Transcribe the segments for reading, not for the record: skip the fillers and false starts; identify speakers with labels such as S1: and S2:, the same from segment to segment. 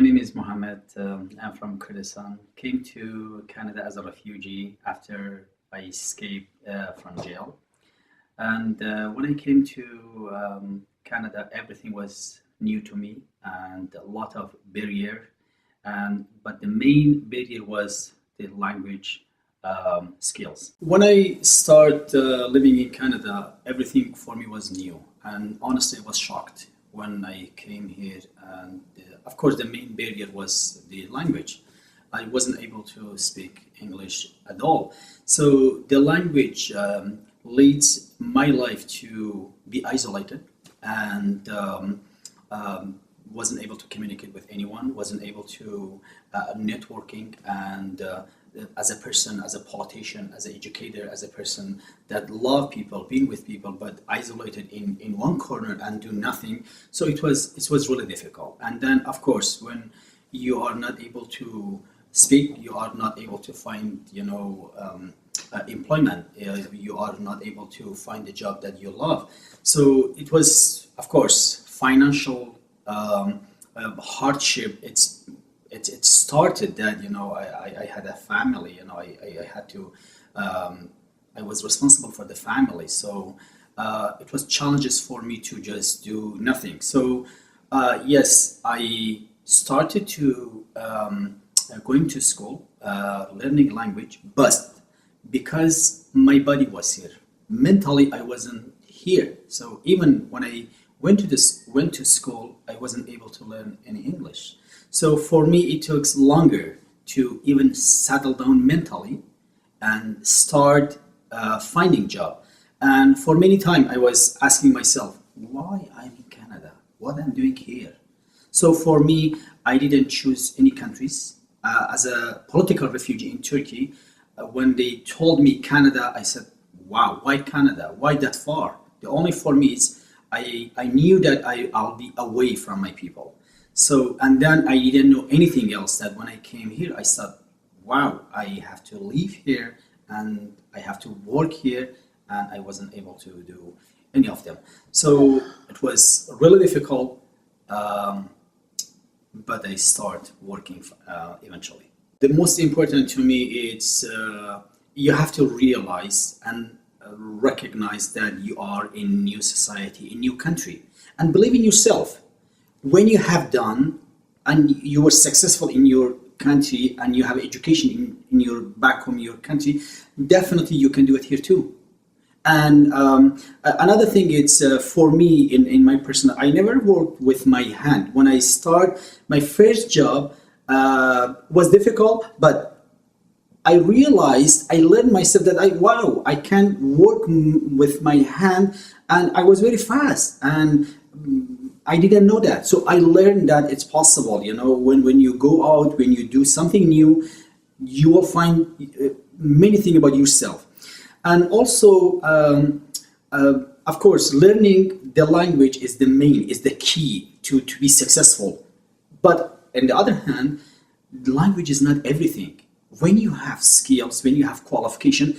S1: name is Mohamad. I'm from Kurdistan. Came to Canada as a refugee after I escaped from jail. And when I came to Canada, everything was new to me and a lot of barrier. And but the main barrier was the language skills. When I started living in Canada, everything for me was new, and honestly, I was shocked when I came here. And of course, the main barrier was the language. I wasn't able to speak English at all. So the language leads my life to be isolated and wasn't able to communicate with anyone, wasn't able to networking and as a person, as a politician, as an educator, as a person that love people, being with people, but isolated in one corner and do nothing. So it was really difficult. And then of course, when you are not able to speak, you are not able to find, employment. You are not able to find a job that you love. So it was, of course, financial hardship. It started that I had a family. I had to. I was responsible for the family. So it was challenges for me to just do nothing. So yes, I started to going to school, learning language, but because my body was here, mentally I wasn't here. So even when I went to school, I wasn't able to learn any English. So for me, it took longer to even settle down mentally and start finding job. And for many time, I was asking myself, why I'm in Canada? What I'm doing here? So for me, I didn't choose any countries. As a political refugee in Turkey, when they told me Canada, I said, wow, why Canada? Why that far? The only for me is I knew that I'll be away from my people. So, and then I didn't know anything else. That when I came here, I thought, wow, I have to live here and I have to work here, and I wasn't able to do any of them. So it was really difficult, but I start working eventually. The most important to me is you have to realize and recognize that you are in new society, in new country, and believe in yourself. When you have done and you were successful in your country and you have education in your back home, your country, definitely you can do it here too. And another thing is for me in my personal, I never worked with my hand. When I start my first job was difficult, but I realized, I learned myself that I can work with my hand, and I was very fast, and I didn't know that. So I learned that it's possible, when you go out, when you do something new, you will find many things about yourself. And also, of course, learning the language is the key to be successful. But on the other hand, the language is not everything. When you have skills, when you have qualification,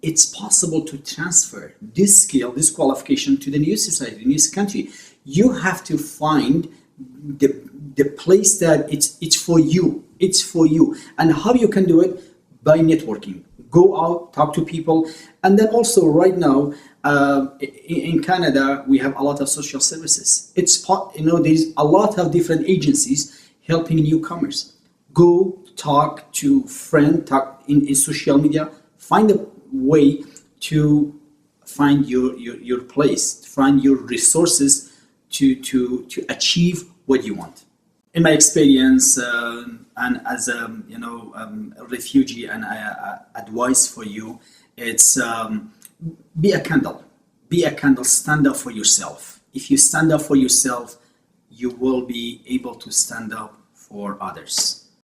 S1: it's possible to transfer this skill, this qualification to the new society, the new country. You have to find the place that it's for you. It's for you. And how you can do it? By networking. Go out, talk to people. And then also right now, in Canada, we have a lot of social services. There's a lot of different agencies helping newcomers. Go talk to friends, talk in social media, find a way to find your place, find your resources to achieve what you want. In my experience, and as a refugee, and advice for you, it's be a candle. Be a candle. Stand up for yourself. If you stand up for yourself, you will be able to stand up for others.